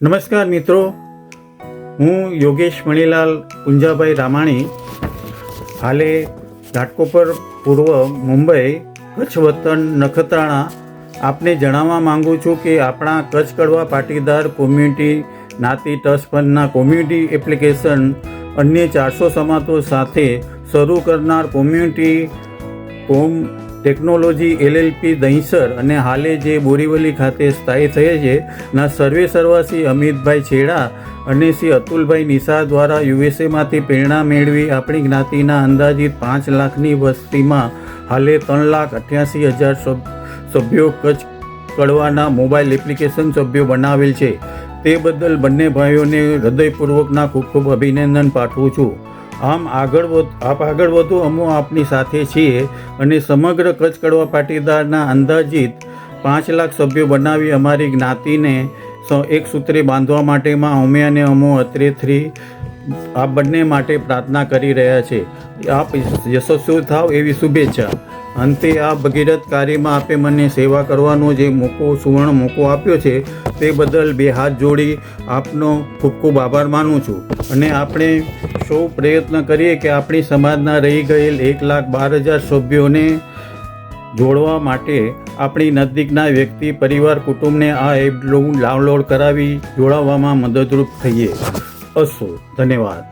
નમસ્કાર મિત્રો, હું યોગેશ મણીલાલ પુંજાભાઈ રામાણી હાલે ઘાટકોપર પૂર્વ મુંબઈ કચ્છ વતન નખત્રાણા આપને જણાવવા માંગુ છું કે આપણા કચ્છ કડવા પાટીદાર કોમ્યુનિટી નાતી ટ્રસ્ટ ફંડના કોમ્યુનિટી એપ્લિકેશન અન્ય 400 સમાતો સાથે શરૂ કરનાર કોમ્યુનિટી કોમ ટેકનોલોજી LLP દહીંસર અને હાલે જે બોરીવલી ખાતે સ્થાયી થઈ છે ના સર્વે સર્વાસી અમિતભાઈ છેડા અને શ્રી અતુલભાઈ નિશા દ્વારા USAમાંથી પ્રેરણા મેળવી આપણી જ્ઞાતિના અંદાજિત 5 લાખની વસ્તીમાં હાલે 3,88,000 સભ્યો કચ્છ કડવાના મોબાઈલ એપ્લિકેશન સભ્યો બનાવેલ છે. તે બદલ બંને ભાઈઓને હૃદયપૂર્વકના ખૂબ ખૂબ અભિનંદન પાઠવું છું. આપ આગળ વધો, અમો આપની સાથે છીએ અને સમગ્ર કચ્છ કડવા પાટીદારના અંદાજિત 5 લાખ સભ્યો બનાવી અમારી જ્ઞાતિને એક સૂત્રે બાંધવા માટેમાં અમે અને અમો અત્રેથી આ બંને માટે પ્રાર્થના કરી રહ્યા છે. આપ યશસ્વી થાવ એવી શુભેચ્છા. અંતે આ ભગીરથ કાર્યમાં આપે મને સેવા કરવાનો જે સુવર્ણ મોકો આપ્યો છે તે બદલ 2 હાથ જોડી આપનો ખૂબ ખૂબ આભાર માનું છું. અને આપણે સૌ પ્રયત્ન કરીએ કે આપણી સમાજના રહી ગયેલ 1,12,000 સભ્યોને જોડવા માટે આપણી નજીકના વ્યક્તિ પરિવાર કુટુંબને આ એપ ડાઉનલોડ કરાવી જોડાવામાં મદદરૂપ થઈએ. અસ્તુ. ધન્યવાદ.